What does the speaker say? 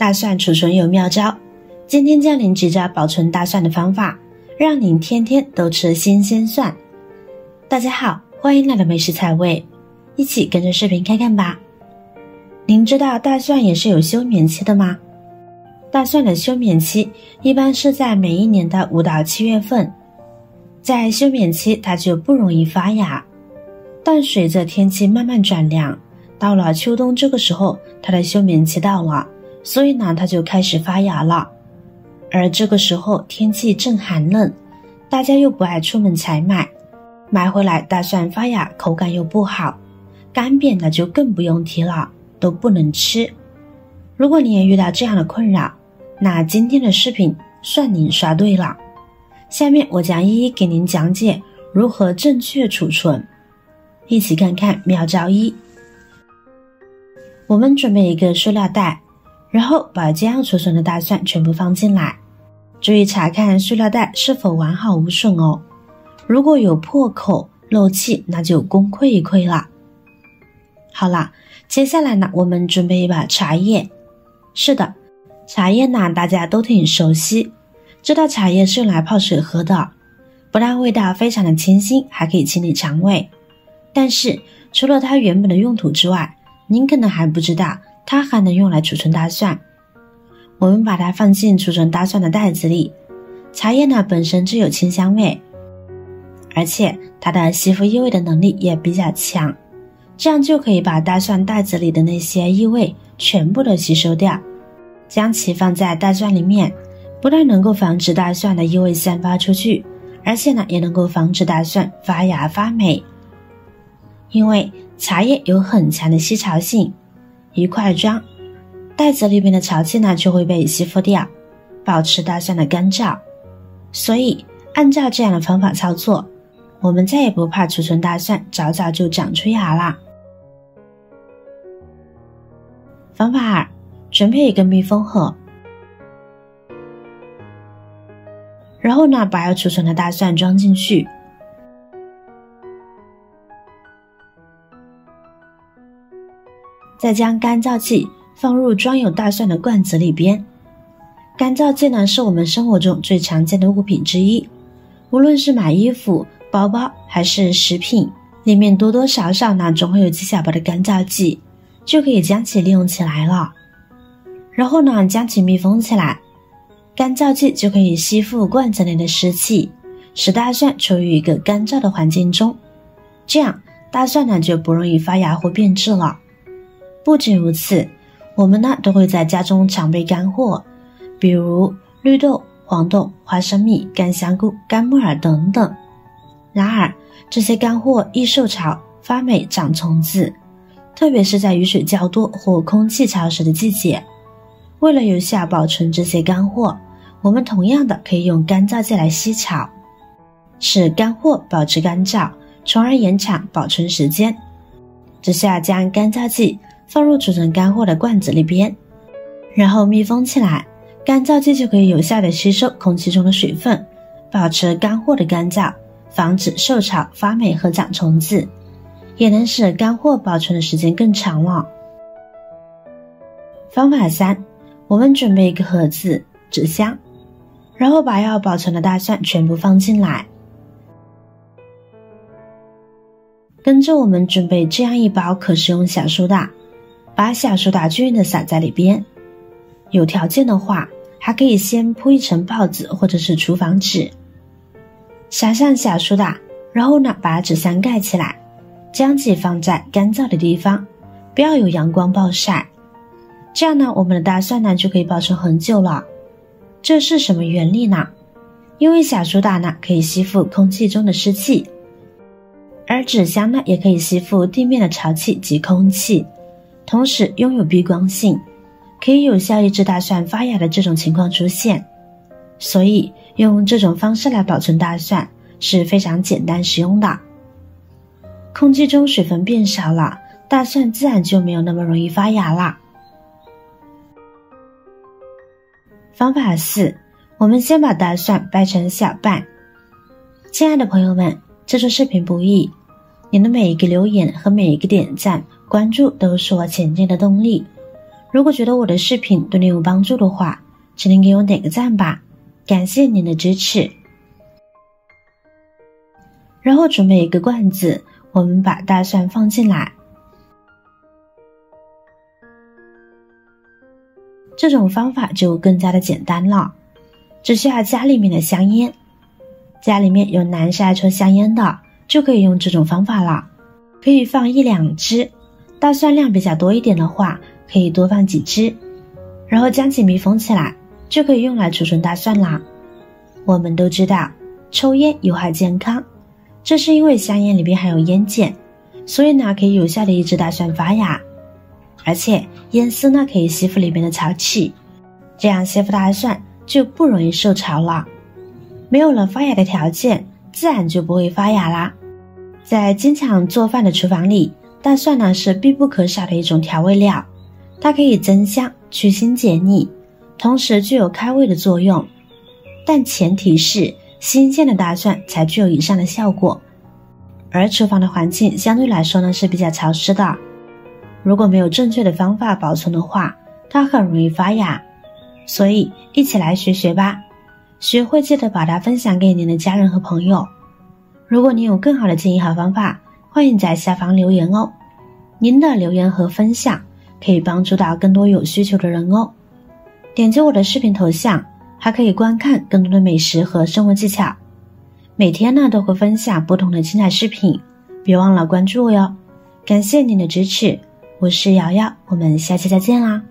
大蒜储存有妙招，今天教您几招保存大蒜的方法，让您天天都吃新鲜蒜。大家好，欢迎来到美食采味，一起跟着视频看看吧。您知道大蒜也是有休眠期的吗？大蒜的休眠期一般是在每一年的5到7月份，在休眠期它就不容易发芽，但随着天气慢慢转凉，到了秋冬这个时候，它的休眠期到了，所以呢它就开始发芽了。而这个时候天气正寒冷，大家又不爱出门采买回来大蒜发芽口感又不好，干瘪那就更不用提了，都不能吃。如果你也遇到这样的困扰，那今天的视频算您刷对了。下面我将一一给您讲解如何正确储存，一起看看妙招一。我们准备一个塑料袋，然后把将要储存的大蒜全部放进来，注意查看塑料袋是否完好无损哦。如果有破口漏气，那就功亏一篑了。好了，接下来呢，我们准备一把茶叶。是的，茶叶呢大家都挺熟悉，知道茶叶是用来泡水喝的，不但味道非常的清新，还可以清理肠胃。但是除了它原本的用途之外，您可能还不知道它还能用来储存大蒜。我们把它放进储存大蒜的袋子里，茶叶呢本身就有清香味，而且它的吸附异味的能力也比较强，这样就可以把大蒜袋子里的那些异味全部都吸收掉。将其放在大蒜里面，不但能够防止大蒜的异味散发出去，而且呢也能够防止大蒜发芽发霉。因为茶叶有很强的吸潮性，一块装，袋子里面的潮气呢就会被吸附掉，保持大蒜的干燥。所以按照这样的方法操作，我们再也不怕储存大蒜早早就长出芽啦。方法2，准备一个密封盒，然后呢把要储存的大蒜装进去，再将干燥剂放入装有大蒜的罐子里边。干燥剂呢是我们生活中最常见的物品之一，无论是买衣服、包包还是食品，里面多多少少呢总会有几小包的干燥剂，就可以将其利用起来了。然后呢将其密封起来，干燥剂就可以吸附罐子内的湿气，使大蒜处于一个干燥的环境中，这样大蒜呢就不容易发芽或变质了。不仅如此，我们呢都会在家中常备干货，比如绿豆、黄豆、花生米、干香菇、干木耳等等。然而这些干货易受潮、发霉、长虫子，特别是在雨水较多或空气潮湿的季节。为了有效保存这些干货，我们同样的可以用干燥剂来吸潮，使干货保持干燥，从而延长保存时间。只需要将干燥剂放入储存干货的罐子里边，然后密封起来，干燥剂就可以有效的吸收空气中的水分，保持干货的干燥，防止受潮、发霉和长虫子，也能使干货保存的时间更长了。方法3，我们准备一个盒子、纸箱，然后把要保存的大蒜全部放进来。跟着我们准备这样一包可食用小苏打，把小苏打均匀的撒在里边。有条件的话，还可以先铺一层报纸或者是厨房纸，撒上小苏打，然后呢把纸箱盖起来，将其放在干燥的地方，不要有阳光暴晒。这样呢我们的大蒜呢就可以保存很久了。这是什么原理呢？因为小苏打呢可以吸附空气中的湿气，而纸箱呢也可以吸附地面的潮气及空气，同时拥有避光性，可以有效抑制大蒜发芽的这种情况出现。所以用这种方式来保存大蒜是非常简单实用的。空气中水分变少了，大蒜自然就没有那么容易发芽啦。方法4，我们先把大蒜掰成小瓣。亲爱的朋友们，制作视频不易，您的每一个留言和每一个点赞、关注都是我前进的动力。如果觉得我的视频对你有帮助的话，请您给我点个赞吧，感谢您的支持。然后准备一个罐子，我们把大蒜放进来。这种方法就更加的简单了，只需要家里面的香烟，家里面有男士爱抽香烟的，就可以用这种方法了。可以放1-2支，大蒜量比较多一点的话，可以多放几支，然后将其密封起来，就可以用来储存大蒜啦。我们都知道，抽烟有害健康，这是因为香烟里面含有烟碱，所以呢可以有效的抑制大蒜发芽。而且烟丝呢可以吸附里面的潮气，这样吸附大蒜就不容易受潮了，没有了发芽的条件，自然就不会发芽啦。在经常做饭的厨房里，大蒜呢是必不可少的一种调味料，它可以增香、去腥解腻，同时具有开胃的作用。但前提是新鲜的大蒜才具有以上的效果。而厨房的环境相对来说呢是比较潮湿的，如果没有正确的方法保存的话，它很容易发芽。所以一起来学学吧，学会记得把它分享给您的家人和朋友。如果您有更好的建议和方法，欢迎在下方留言哦。您的留言和分享可以帮助到更多有需求的人哦。点击我的视频头像，还可以观看更多的美食和生活技巧。每天呢都会分享不同的精彩视频，别忘了关注我哟。感谢您的支持，我是瑶瑶，我们下期再见啦。